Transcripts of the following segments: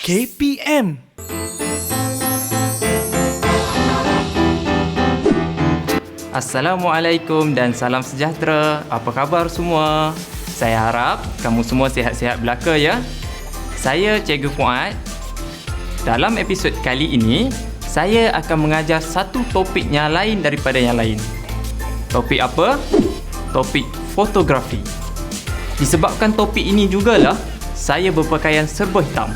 KPM. Assalamualaikum dan salam sejahtera. Apa khabar semua? Saya harap kamu semua sihat-sihat belaka ya. Saya Cikgu Fuad. Dalam episod kali ini, saya akan mengajar satu topik yang lain daripada yang lain. Topik apa? Topik fotografi. Disebabkan topik ini jugalah saya berpakaian serba hitam.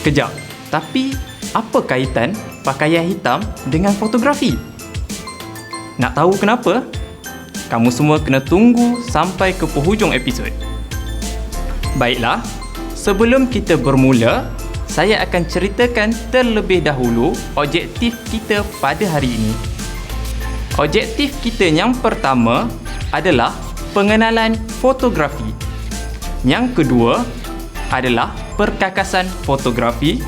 Kejap, tapi apa kaitan pakaian hitam dengan fotografi? Nak tahu kenapa? Kamu semua kena tunggu sampai ke penghujung episod. Baiklah, sebelum kita bermula, saya akan ceritakan terlebih dahulu objektif kita pada hari ini. Objektif kita yang pertama adalah pengenalan fotografi. Yang kedua adalah perkakasan fotografi.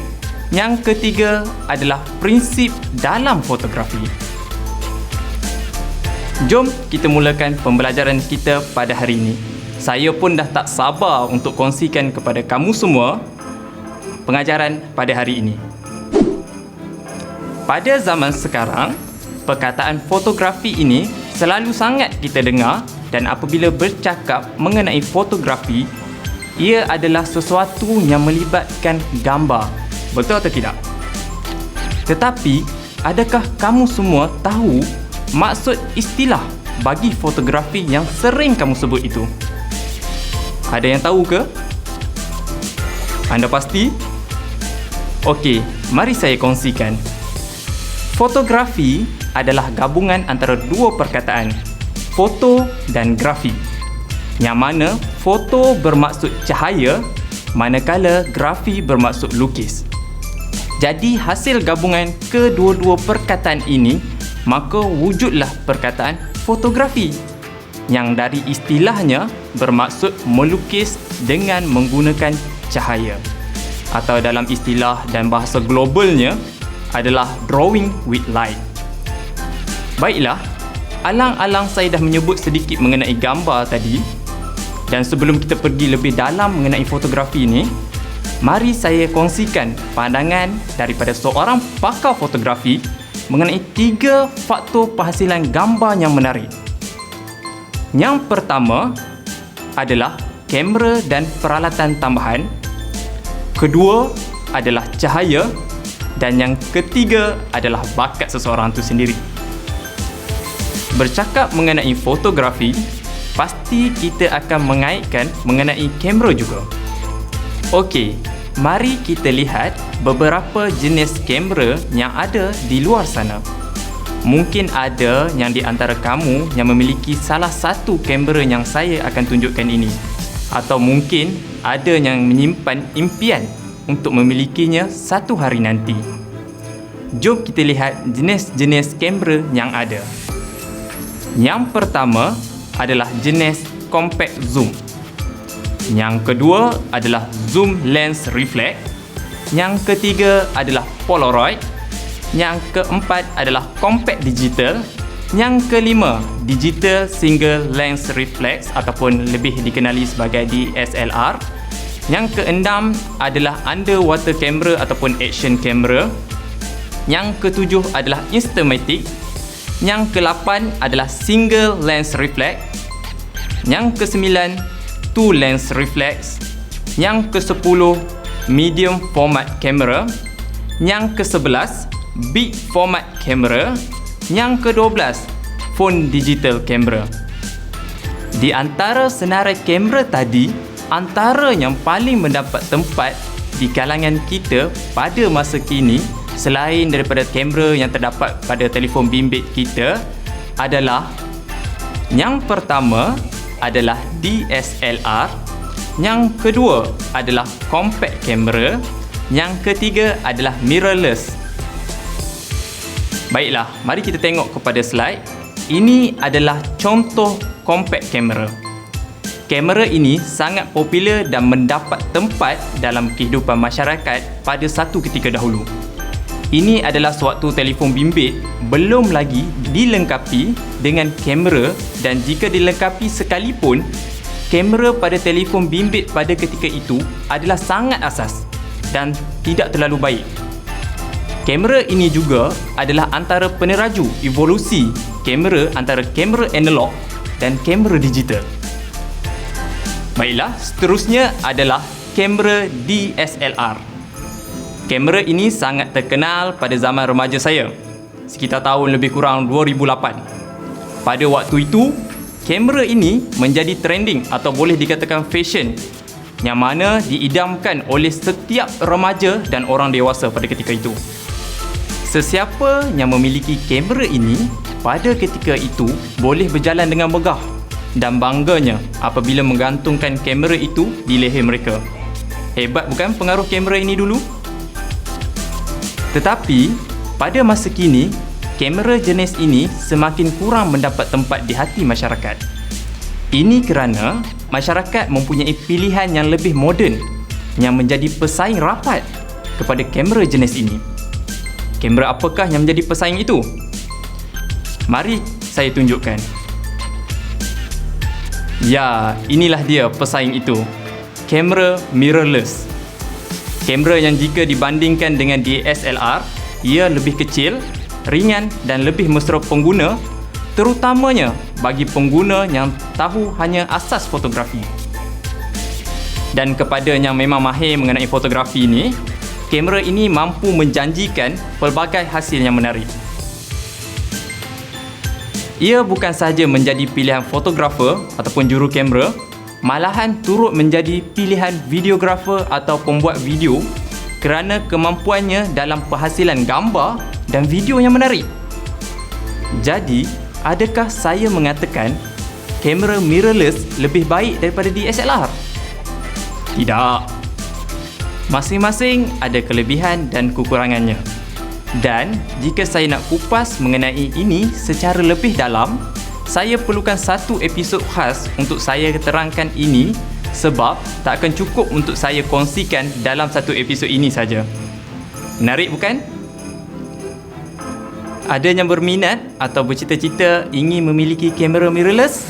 Yang ketiga adalah prinsip dalam fotografi. Jom kita mulakan pembelajaran kita pada hari ini. Saya pun dah tak sabar untuk kongsikan kepada kamu semua pengajaran pada hari ini. Pada zaman sekarang, perkataan fotografi ini selalu sangat kita dengar, dan apabila bercakap mengenai fotografi, ia adalah sesuatu yang melibatkan gambar. Betul atau tidak? Tetapi, adakah kamu semua tahu maksud istilah bagi fotografi yang sering kamu sebut itu? Ada yang tahu ke? Anda pasti? Okey, mari saya kongsikan. Fotografi adalah gabungan antara dua perkataan, foto dan grafi. Yang mana foto bermaksud cahaya, manakala grafi bermaksud lukis. Jadi hasil gabungan kedua-dua perkataan ini, maka wujudlah perkataan fotografi yang dari istilahnya bermaksud melukis dengan menggunakan cahaya, atau dalam istilah dan bahasa globalnya adalah drawing with light. Baiklah, alang-alang saya dah menyebut sedikit mengenai gambar tadi, dan sebelum kita pergi lebih dalam mengenai fotografi ini, mari saya kongsikan pandangan daripada seorang pakar fotografi mengenai 3 faktor penghasilan gambar yang menarik. Yang pertama adalah kamera dan peralatan tambahan. Kedua adalah cahaya. Dan yang ketiga adalah bakat seseorang itu sendiri. Bercakap mengenai fotografi, pasti kita akan mengaitkan mengenai kamera juga. Okey, mari kita lihat beberapa jenis kamera yang ada di luar sana. Mungkin ada yang di antara kamu yang memiliki salah satu kamera yang saya akan tunjukkan ini. Atau mungkin ada yang menyimpan impian untuk memilikinya satu hari nanti. Jom kita lihat jenis-jenis kamera yang ada. Yang pertama adalah jenis compact zoom. Yang kedua adalah zoom lens reflex. Yang ketiga adalah Polaroid. Yang keempat adalah compact digital. Yang kelima, digital single lens reflex ataupun lebih dikenali sebagai DSLR. Yang keenam adalah underwater camera ataupun action camera. Yang ketujuh adalah Instamatic. Yang kelapan adalah single lens reflex. Yang kesembilan, two lens reflex. Yang ke-10, medium format camera. Yang ke-11, big format camera. Yang ke-12, phone digital camera. Di antara senarai kamera tadi, antara yang paling mendapat tempat di kalangan kita pada masa kini, selain daripada kamera yang terdapat pada telefon bimbit kita, adalah yang pertama adalah DSLR. Yang kedua adalah compact camera. Yang ketiga adalah mirrorless. Baiklah, mari kita tengok kepada slide. Ini adalah contoh compact camera. Kamera ini sangat popular dan mendapat tempat dalam kehidupan masyarakat pada satu ketika dahulu. Ini adalah sewaktu telefon bimbit belum lagi dilengkapi dengan kamera, dan jika dilengkapi sekalipun, kamera pada telefon bimbit pada ketika itu adalah sangat asas. dan tidak terlalu baik. Kamera ini juga adalah antara peneraju evolusi kamera antara kamera analog dan kamera digital. Baiklah, seterusnya adalah kamera DSLR. Kamera ini sangat terkenal pada zaman remaja saya, sekitar tahun lebih kurang 2008. Pada waktu itu, kamera ini menjadi trending atau boleh dikatakan fashion, yang mana diidamkan oleh setiap remaja dan orang dewasa pada ketika itu. Sesiapa yang memiliki kamera ini pada ketika itu boleh berjalan dengan megah dan bangganya apabila menggantungkan kamera itu di leher mereka. Hebat bukan pengaruh kamera ini dulu? Tetapi pada masa kini, kamera jenis ini semakin kurang mendapat tempat di hati masyarakat. Ini kerana masyarakat mempunyai pilihan yang lebih moden yang menjadi pesaing rapat kepada kamera jenis ini. Kamera apakah yang menjadi pesaing itu? Mari saya tunjukkan. Ya, inilah dia pesaing itu. Kamera mirrorless. Kamera yang jika dibandingkan dengan DSLR, ia lebih kecil, ringan dan lebih mesra pengguna, terutamanya bagi pengguna yang tahu hanya asas fotografi. Dan kepada yang memang mahir mengenai fotografi ini, kamera ini mampu menjanjikan pelbagai hasil yang menarik. Ia bukan sahaja menjadi pilihan fotografer ataupun juru kamera, malahan turut menjadi pilihan videografer atau pembuat video kerana kemampuannya dalam penghasilan gambar dan video yang menarik. Jadi, adakah saya mengatakan kamera mirrorless lebih baik daripada DSLR? Tidak. Masing-masing ada kelebihan dan kekurangannya. Dan jika saya nak kupas mengenai ini secara lebih dalam, saya perlukan satu episod khas untuk saya terangkan ini sebab tak akan cukup untuk saya kongsikan dalam satu episod ini saja. Menarik bukan? Ada yang berminat atau bercita-cita ingin memiliki kamera mirrorless?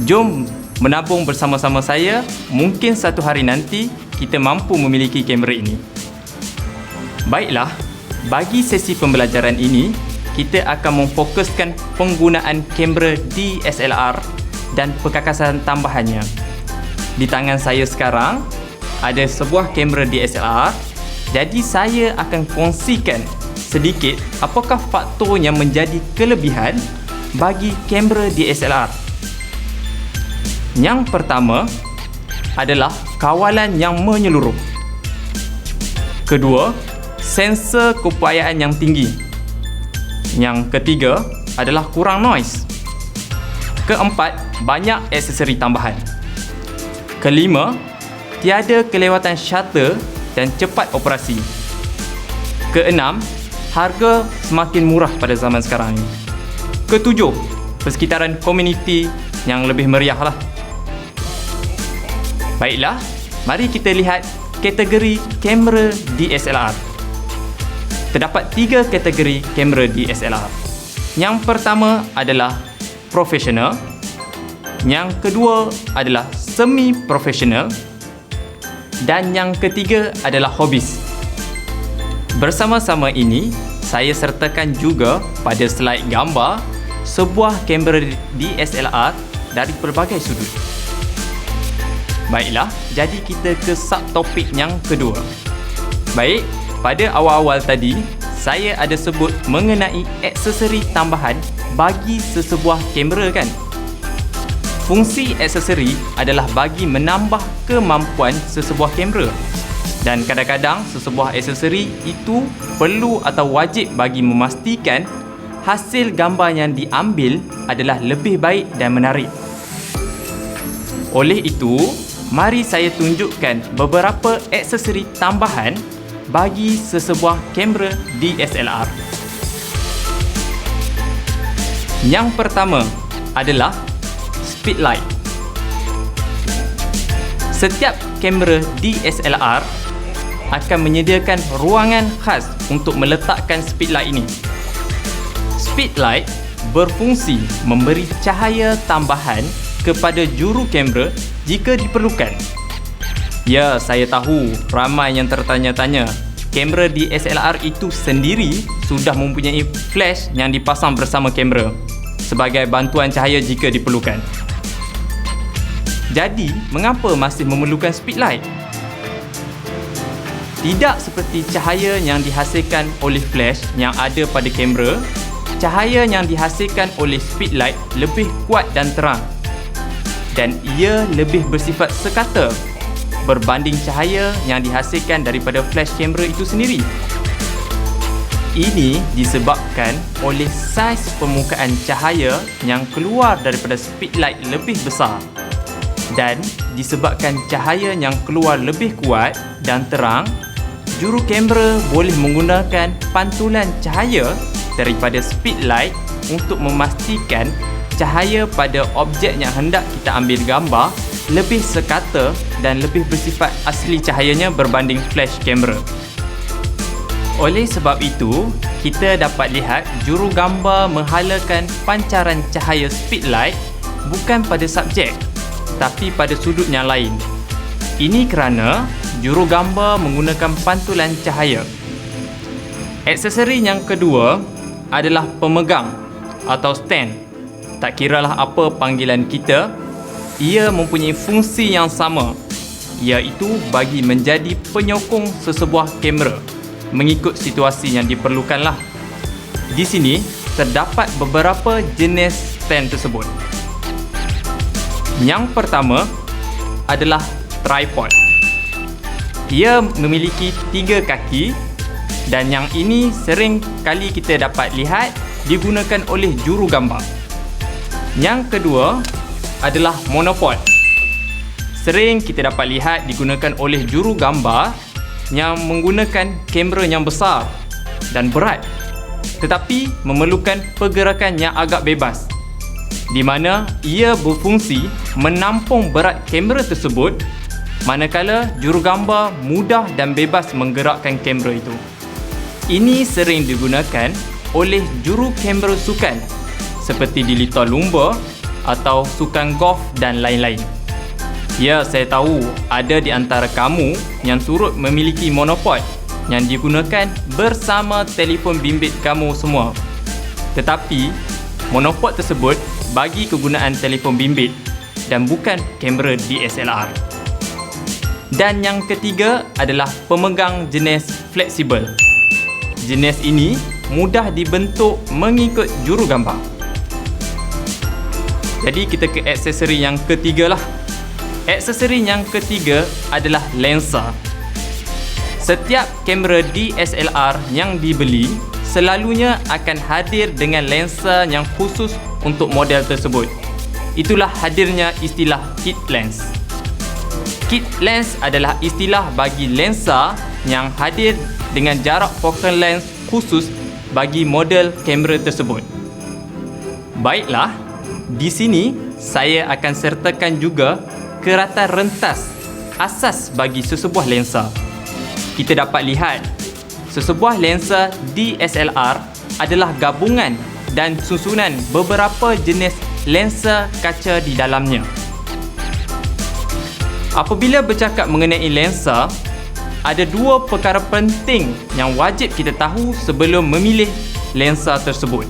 Jom menabung bersama-sama saya, mungkin satu hari nanti kita mampu memiliki kamera ini. Baiklah, bagi sesi pembelajaran ini, kita akan memfokuskan penggunaan kamera DSLR dan perkakasan tambahannya. Di tangan saya sekarang ada sebuah kamera DSLR, jadi saya akan kongsikan sedikit apakah faktor yang menjadi kelebihan bagi kamera DSLR. Yang pertama adalah kawalan yang menyeluruh. Kedua, sensor keupayaan yang tinggi. Yang ketiga adalah kurang noise. Keempat, banyak aksesori tambahan. Kelima, tiada kelewatan shutter dan cepat operasi. Keenam, harga semakin murah pada zaman sekarang ini. Ketujuh, persekitaran komuniti yang lebih meriah lah. Baiklah, mari kita lihat kategori kamera DSLR. Terdapat 3 kategori kamera DSLR. Yang pertama adalah profesional, yang kedua adalah semi-profesional dan yang ketiga adalah hobis. Bersama-sama ini, saya sertakan juga pada slide gambar sebuah kamera DSLR dari pelbagai sudut. Baiklah, jadi kita ke subtopik yang kedua. Baik, pada awal-awal tadi, saya ada sebut mengenai aksesori tambahan bagi sesebuah kamera kan? Fungsi aksesori adalah bagi menambah kemampuan sesebuah kamera. Dan kadang-kadang sesebuah aksesori itu perlu atau wajib bagi memastikan hasil gambar yang diambil adalah lebih baik dan menarik. Oleh itu, mari saya tunjukkan beberapa aksesori tambahan bagi sesebuah kamera DSLR. Yang pertama adalah speed light. Setiap kamera DSLR akan menyediakan ruangan khas untuk meletakkan speed light ini. Speed light berfungsi memberi cahaya tambahan kepada juru kamera jika diperlukan. Ya, saya tahu ramai yang tertanya-tanya. Kamera DSLR itu sendiri sudah mempunyai flash yang dipasang bersama kamera sebagai bantuan cahaya jika diperlukan. Jadi, mengapa masih memerlukan speedlight? Tidak seperti cahaya yang dihasilkan oleh flash yang ada pada kamera, cahaya yang dihasilkan oleh speedlight lebih kuat dan terang, dan ia lebih bersifat sekata berbanding cahaya yang dihasilkan daripada flash kamera itu sendiri. Ini disebabkan oleh saiz permukaan cahaya yang keluar daripada speedlight lebih besar, dan disebabkan cahaya yang keluar lebih kuat dan terang, juru kamera boleh menggunakan pantulan cahaya daripada speedlight untuk memastikan cahaya pada objek yang hendak kita ambil gambar lebih sekata dan lebih bersifat asli cahayanya berbanding flash kamera. Oleh sebab itu, kita dapat lihat juru gambar menghalakan pancaran cahaya speedlight bukan pada subjek, tapi pada sudut yang lain. Ini kerana juru gambar menggunakan pantulan cahaya. Aksesori yang kedua adalah pemegang atau stand. Tak kiralah apa panggilan kita, ia mempunyai fungsi yang sama, iaitu bagi menjadi penyokong sesebuah kamera mengikut situasi yang diperlukanlah. Di sini terdapat beberapa jenis stand tersebut. Yang pertama adalah tripod. Ia memiliki 3 kaki dan yang ini sering kali kita dapat lihat digunakan oleh juru gambar. Yang kedua adalah monopod. Sering kita dapat lihat digunakan oleh juru gambar yang menggunakan kamera yang besar dan berat, tetapi memerlukan pergerakan yang agak bebas, di mana ia berfungsi menampung berat kamera tersebut, manakala juru gambar mudah dan bebas menggerakkan kamera itu. Ini sering digunakan oleh juru kamera sukan seperti di litar lumba atau sukan golf dan lain-lain. Ya, saya tahu ada di antara kamu yang turut memiliki monopod yang digunakan bersama telefon bimbit kamu semua. Tetapi, monopod tersebut bagi kegunaan telefon bimbit dan bukan kamera DSLR. Dan yang ketiga adalah pemegang jenis fleksibel. Jenis ini mudah dibentuk mengikut juru gambar. Jadi kita ke aksesori yang ketiga lah. Aksesori yang ketiga adalah lensa. Setiap kamera DSLR yang dibeli selalunya akan hadir dengan lensa yang khusus untuk model tersebut. Itulah hadirnya istilah kit lens. Kit lens adalah istilah bagi lensa yang hadir dengan jarak focal length khusus bagi model kamera tersebut. Baiklah, di sini saya akan sertakan juga keratan rentas asas bagi sesebuah lensa. Kita dapat lihat sesebuah lensa DSLR adalah gabungan dan susunan beberapa jenis lensa kaca di dalamnya. Apabila bercakap mengenai lensa, ada 2 perkara penting yang wajib kita tahu sebelum memilih lensa tersebut.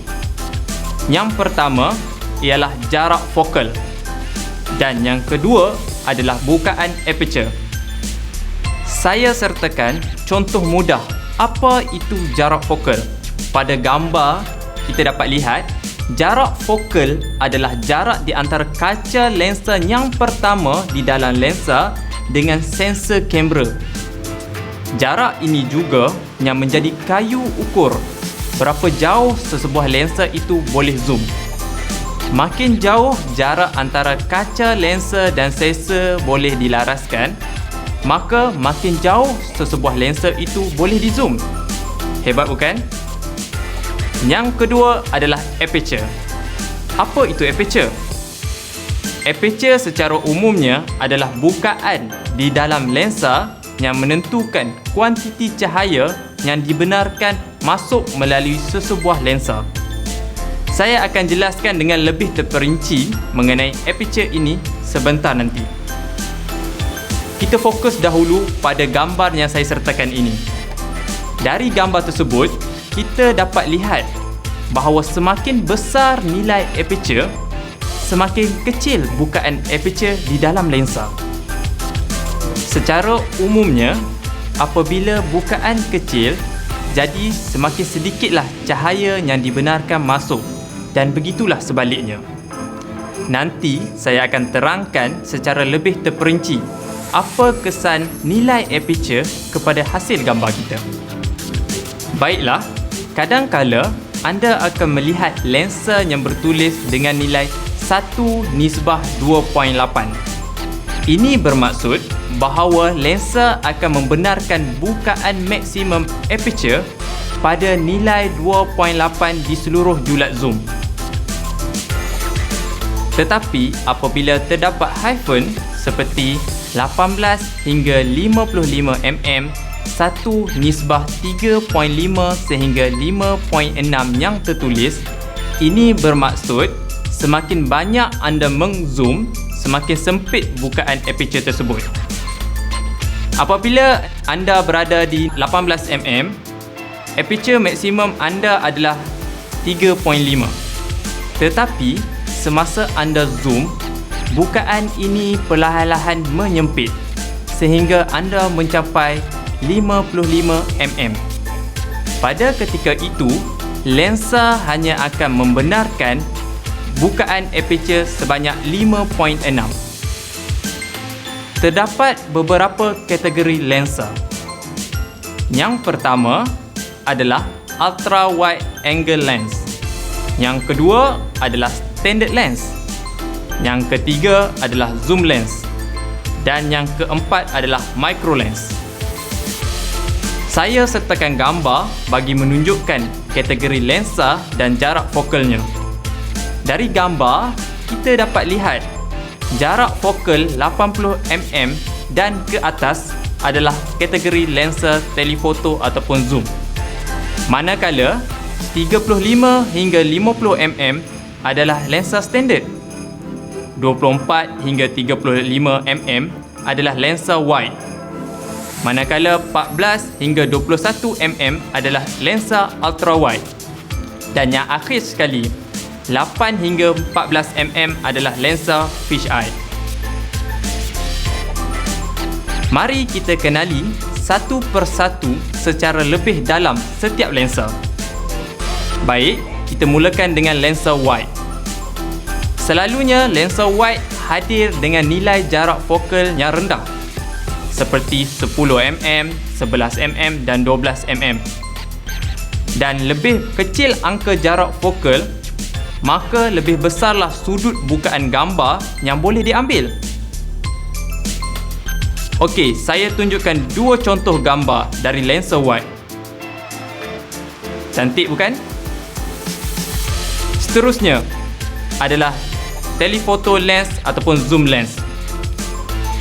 Yang pertama ialah jarak fokal dan yang kedua adalah bukaan aperture. Saya sertakan contoh mudah apa itu jarak fokal. Pada gambar kita dapat lihat jarak fokal adalah jarak di antara kaca lensa yang pertama di dalam lensa dengan sensor kamera. Jarak ini juga yang menjadi kayu ukur berapa jauh sesebuah lensa itu boleh zoom. Makin jauh jarak antara kaca lensa dan sensor boleh dilaraskan, maka makin jauh sesebuah lensa itu boleh di zoom. Hebat bukan? Yang kedua adalah aperture. Apa itu aperture? Aperture secara umumnya adalah bukaan di dalam lensa yang menentukan kuantiti cahaya yang dibenarkan masuk melalui sesebuah lensa. Saya akan jelaskan dengan lebih terperinci mengenai aperture ini sebentar nanti. kita fokus dahulu pada gambar yang saya sertakan ini. Dari gambar tersebut, kita dapat lihat bahawa semakin besar nilai aperture, semakin kecil bukaan aperture di dalam lensa. Secara umumnya, apabila bukaan kecil, jadi semakin sedikitlah cahaya yang dibenarkan masuk, dan begitulah sebaliknya. Nanti saya akan terangkan secara lebih terperinci apa kesan nilai aperture kepada hasil gambar kita. Baiklah, kadangkala anda akan melihat lensa yang bertulis dengan nilai 1:2.8. Ini bermaksud bahawa lensa akan membenarkan bukaan maksimum aperture pada nilai 2.8 di seluruh julat zoom. Tetapi apabila terdapat hyphen seperti 18 hingga 55 mm, 1:3.5 sehingga 5.6 yang tertulis, ini bermaksud semakin banyak anda mengzoom, semakin sempit bukaan aperture tersebut. Apabila anda berada di 18 mm, aperture maksimum anda adalah 3.5. Tetapi semasa anda zoom, bukaan ini perlahan-lahan menyempit sehingga anda mencapai 55 mm. Pada ketika itu, lensa hanya akan membenarkan bukaan aperture sebanyak 5.6. Terdapat beberapa kategori lensa. Yang pertama adalah ultra wide angle lens. Yang kedua adalah standard lens. Yang ketiga adalah zoom lens. Dan yang keempat adalah micro lens. Saya sertakan gambar bagi menunjukkan kategori lensa dan jarak fokalnya. Dari gambar, kita dapat lihat jarak fokal 80 mm dan ke atas adalah kategori lensa telefoto ataupun zoom. Manakala 35 hingga 50 mm adalah lensa standard. 24 hingga 35 mm adalah lensa wide. Manakala 14 hingga 21 mm adalah lensa ultra wide. Dan yang akhir sekali, 8 hingga 14 mm adalah lensa fisheye. Mari kita kenali satu persatu secara lebih dalam setiap lensa. Baik, kita mulakan dengan lensa wide. Selalunya lensa wide hadir dengan nilai jarak fokal yang rendah, seperti 10 mm, 11 mm dan 12 mm. Dan lebih kecil angka jarak fokal, maka lebih besarlah sudut bukaan gambar yang boleh diambil. Okey, saya tunjukkan dua contoh gambar dari lensa wide. Cantik bukan? Seterusnya adalah telephoto lens ataupun zoom lens.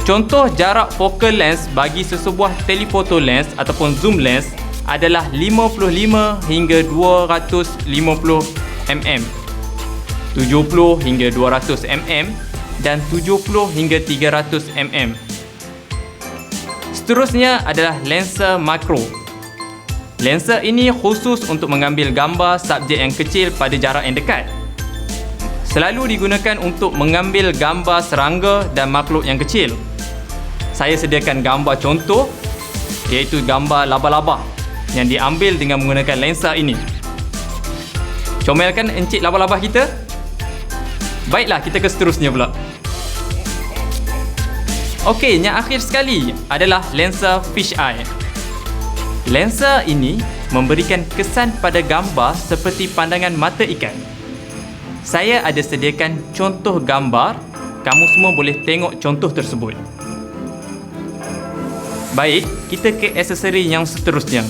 Contoh jarak focal lens bagi sesebuah telephoto lens ataupun zoom lens adalah 55 hingga 250 mm, 70 hingga 200 mm dan 70 hingga 300 mm. Seterusnya adalah lensa makro. Lensa ini khusus untuk mengambil gambar subjek yang kecil pada jarak yang dekat. Selalu digunakan untuk mengambil gambar serangga dan makhluk yang kecil. Saya sediakan gambar contoh, iaitu gambar laba-laba yang diambil dengan menggunakan lensa ini. Comelkan encik laba-laba kita. Baiklah, kita ke seterusnya pula. Okey, yang akhir sekali adalah lensa fisheye. Lensa ini memberikan kesan pada gambar seperti pandangan mata ikan. Saya ada sediakan contoh gambar, kamu semua boleh tengok contoh tersebut. Baik, kita ke aksesori yang seterusnya,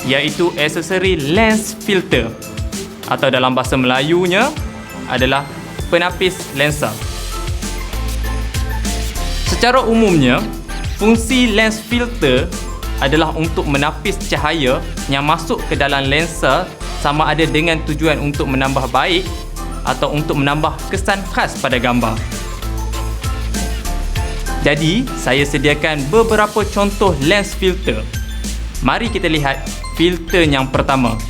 iaitu aksesori lens filter, atau dalam bahasa Melayunya adalah penapis lensa. Secara umumnya, fungsi lens filter adalah untuk menapis cahaya yang masuk ke dalam lensa, sama ada dengan tujuan untuk menambah baik atau untuk menambah kesan khas pada gambar. Jadi, saya sediakan beberapa contoh lens filter. Mari kita lihat filter yang pertama.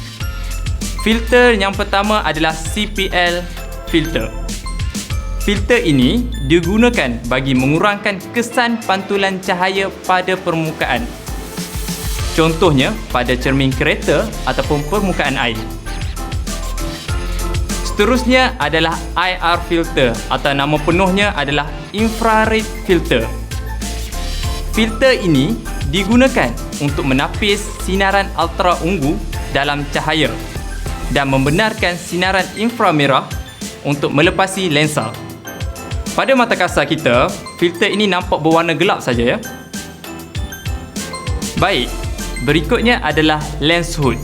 Filter yang pertama adalah CPL filter. Filter ini digunakan bagi mengurangkan kesan pantulan cahaya pada permukaan. Contohnya pada cermin kereta ataupun permukaan air. Seterusnya adalah IR filter atau nama penuhnya adalah infrared filter. Filter ini digunakan untuk menapis sinaran ultra ungu dalam cahaya dan membenarkan sinaran inframerah untuk melepasi lensa. Pada mata kasar kita, filter ini nampak berwarna gelap saja ya. Baik, berikutnya adalah lens hood.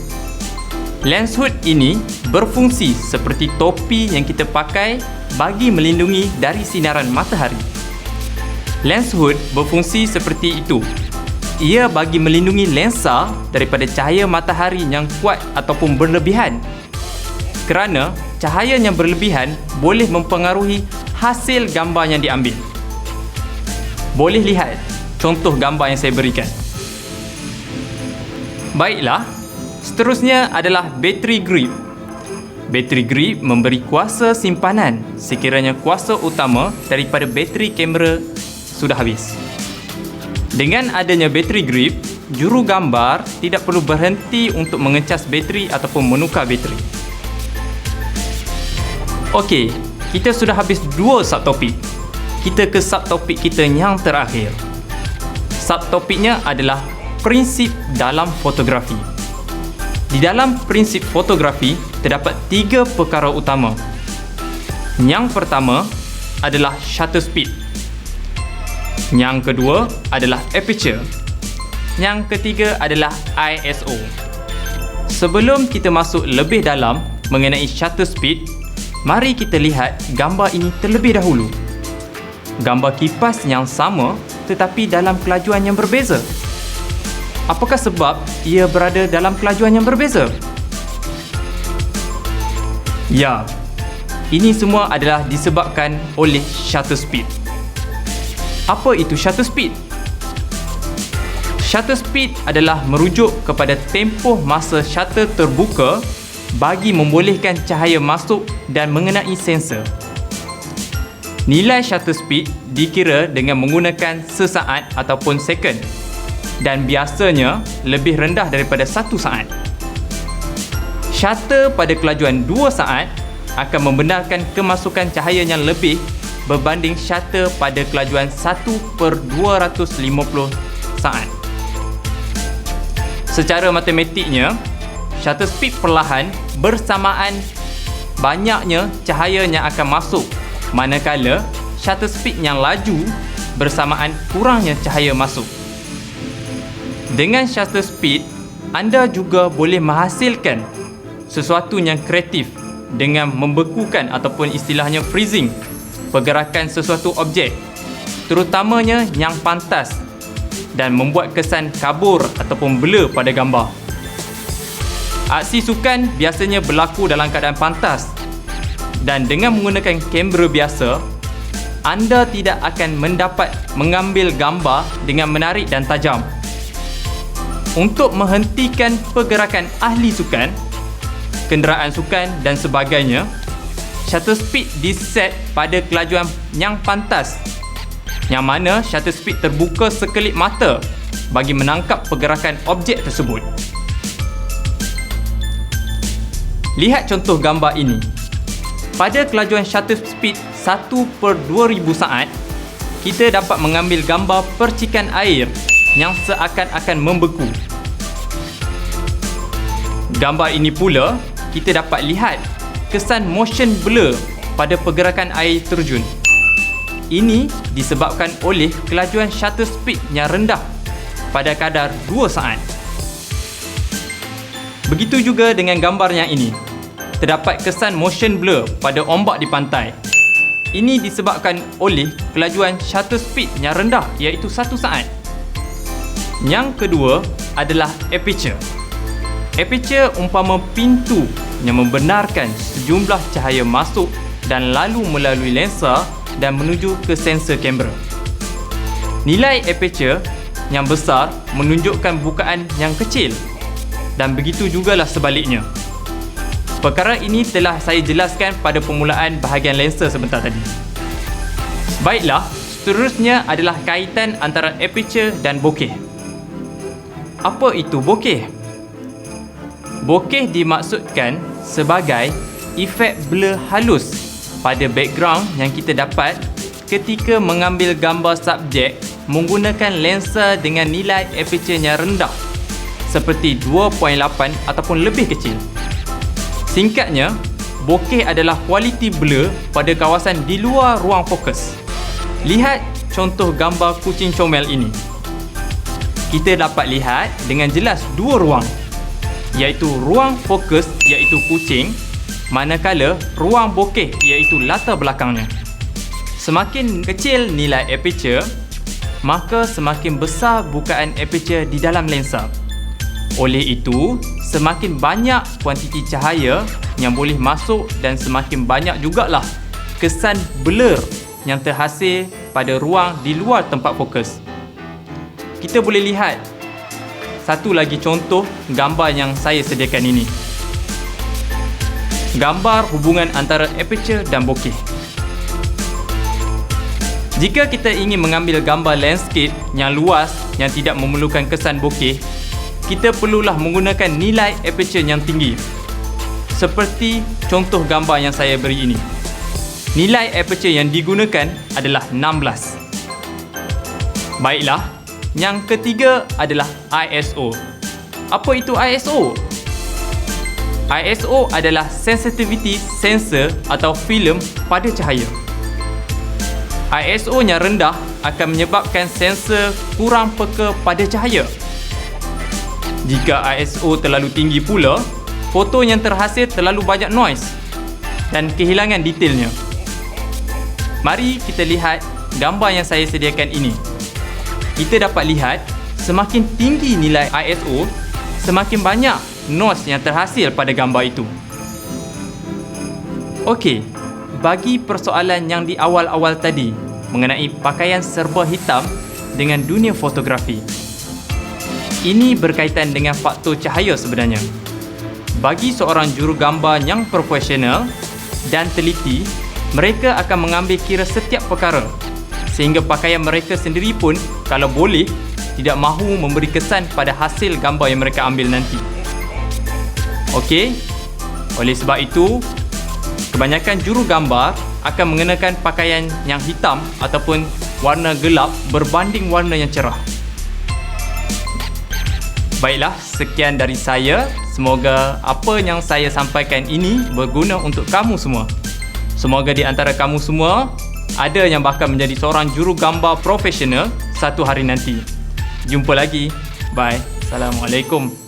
Lens hood ini berfungsi seperti topi yang kita pakai bagi melindungi dari sinaran matahari. Lens hood berfungsi seperti itu. Ia bagi melindungi lensa daripada cahaya matahari yang kuat ataupun berlebihan. Kerana cahaya yang berlebihan boleh mempengaruhi hasil gambar yang diambil. Boleh lihat contoh gambar yang saya berikan. Baiklah, seterusnya adalah battery grip. Battery grip memberi kuasa simpanan sekiranya kuasa utama daripada bateri kamera sudah habis. Dengan adanya battery grip, juru gambar tidak perlu berhenti untuk mengecas bateri ataupun menukar bateri. Okey, kita sudah habis 2 subtopik. Kita ke subtopik kita yang terakhir. Subtopiknya adalah prinsip dalam fotografi. Di dalam prinsip fotografi, terdapat 3 perkara utama. Yang pertama adalah shutter speed. Yang kedua adalah aperture. Yang ketiga adalah ISO. Sebelum kita masuk lebih dalam mengenai shutter speed, mari kita lihat gambar ini terlebih dahulu. Gambar kipas yang sama tetapi dalam kelajuan yang berbeza. Apakah sebab ia berada dalam kelajuan yang berbeza? Ya, ini semua adalah disebabkan oleh shutter speed. Apa itu shutter speed? Shutter speed adalah merujuk kepada tempoh masa shutter terbuka bagi membolehkan cahaya masuk dan mengenai sensor. Nilai shutter speed dikira dengan menggunakan sesaat ataupun second dan biasanya lebih rendah daripada 1 saat. Shutter pada kelajuan 2 saat akan membenarkan kemasukan cahaya yang lebih berbanding shutter pada kelajuan 1/250 saat. Secara matematiknya, shutter speed perlahan bersamaan banyaknya cahaya yang akan masuk, manakala shutter speed yang laju bersamaan kurangnya cahaya masuk. Dengan shutter speed, anda juga boleh menghasilkan sesuatu yang kreatif dengan membekukan ataupun istilahnya freezing pergerakan sesuatu objek, terutamanya yang pantas, dan membuat kesan kabur ataupun blur pada gambar. Aksi sukan biasanya berlaku dalam keadaan pantas, dan dengan menggunakan kamera biasa, anda tidak akan mendapat mengambil gambar dengan menarik dan tajam. Untuk menghentikan pergerakan ahli sukan, kenderaan sukan dan sebagainya, shutter speed diset pada kelajuan yang pantas, yang mana shutter speed terbuka sekelip mata bagi menangkap pergerakan objek tersebut. Lihat contoh gambar ini. Pada kelajuan shutter speed 1/2000 saat, kita dapat mengambil gambar percikan air yang seakan-akan membeku. Gambar ini pula, kita dapat lihat kesan motion blur pada pergerakan air terjun. Ini disebabkan oleh kelajuan shutter speed yang rendah pada kadar 2 saat. Begitu juga dengan gambar yang ini. Terdapat kesan motion blur pada ombak di pantai. Ini disebabkan oleh kelajuan shutter speed yang rendah, iaitu 1 saat. Yang kedua adalah aperture. Aperture umpama pintu yang membenarkan sejumlah cahaya masuk dan lalu melalui lensa dan menuju ke sensor kamera. Nilai aperture yang besar menunjukkan bukaan yang kecil, dan begitu jugalah sebaliknya. Perkara ini telah saya jelaskan pada permulaan bahagian lensa sebentar tadi. Baiklah, seterusnya adalah kaitan antara aperture dan bokeh. Apa itu bokeh? Bokeh dimaksudkan sebagai efek blur halus pada background yang kita dapat ketika mengambil gambar subjek menggunakan lensa dengan nilai aperture yang rendah seperti 2.8 ataupun lebih kecil. Singkatnya, bokeh adalah kualiti blur pada kawasan di luar ruang fokus. Lihat contoh gambar kucing comel ini. Kita dapat lihat dengan jelas dua ruang, iaitu ruang fokus iaitu kucing, manakala ruang bokeh iaitu latar belakangnya. Semakin kecil nilai aperture, maka semakin besar bukaan aperture di dalam lensa. Oleh itu, semakin banyak kuantiti cahaya yang boleh masuk dan semakin banyak jugalah kesan blur yang terhasil pada ruang di luar tempat fokus. Kita boleh lihat satu lagi contoh gambar yang saya sediakan ini. Gambar hubungan antara aperture dan bokeh. Jika kita ingin mengambil gambar landscape yang luas yang tidak memerlukan kesan bokeh, kita perlulah menggunakan nilai aperture yang tinggi. Seperti contoh gambar yang saya beri ini. Nilai aperture yang digunakan adalah 16. Baiklah, yang ketiga adalah ISO. Apa itu ISO? ISO adalah sensitivity sensor atau filem pada cahaya. ISO yang rendah akan menyebabkan sensor kurang peka pada cahaya. Jika ISO terlalu tinggi pula, foto yang terhasil terlalu banyak noise dan kehilangan detailnya. Mari kita lihat gambar yang saya sediakan ini. Kita dapat lihat semakin tinggi nilai ISO, semakin banyak noise yang terhasil pada gambar itu. Okey, bagi persoalan yang di awal-awal tadi mengenai pakaian serba hitam dengan dunia fotografi, ini berkaitan dengan faktor cahaya sebenarnya. Bagi seorang jurugambar yang profesional dan teliti, mereka akan mengambil kira setiap perkara, sehingga pakaian mereka sendiri pun kalau boleh tidak mahu memberi kesan pada hasil gambar yang mereka ambil nanti. Okey, oleh sebab itu, kebanyakan jurugambar akan mengenakan pakaian yang hitam ataupun warna gelap berbanding warna yang cerah. Baiklah, sekian dari saya. Semoga apa yang saya sampaikan ini berguna untuk kamu semua. Semoga di antara kamu semua ada yang bakal menjadi seorang jurugambar profesional satu hari nanti. Jumpa lagi. Bye. Assalamualaikum.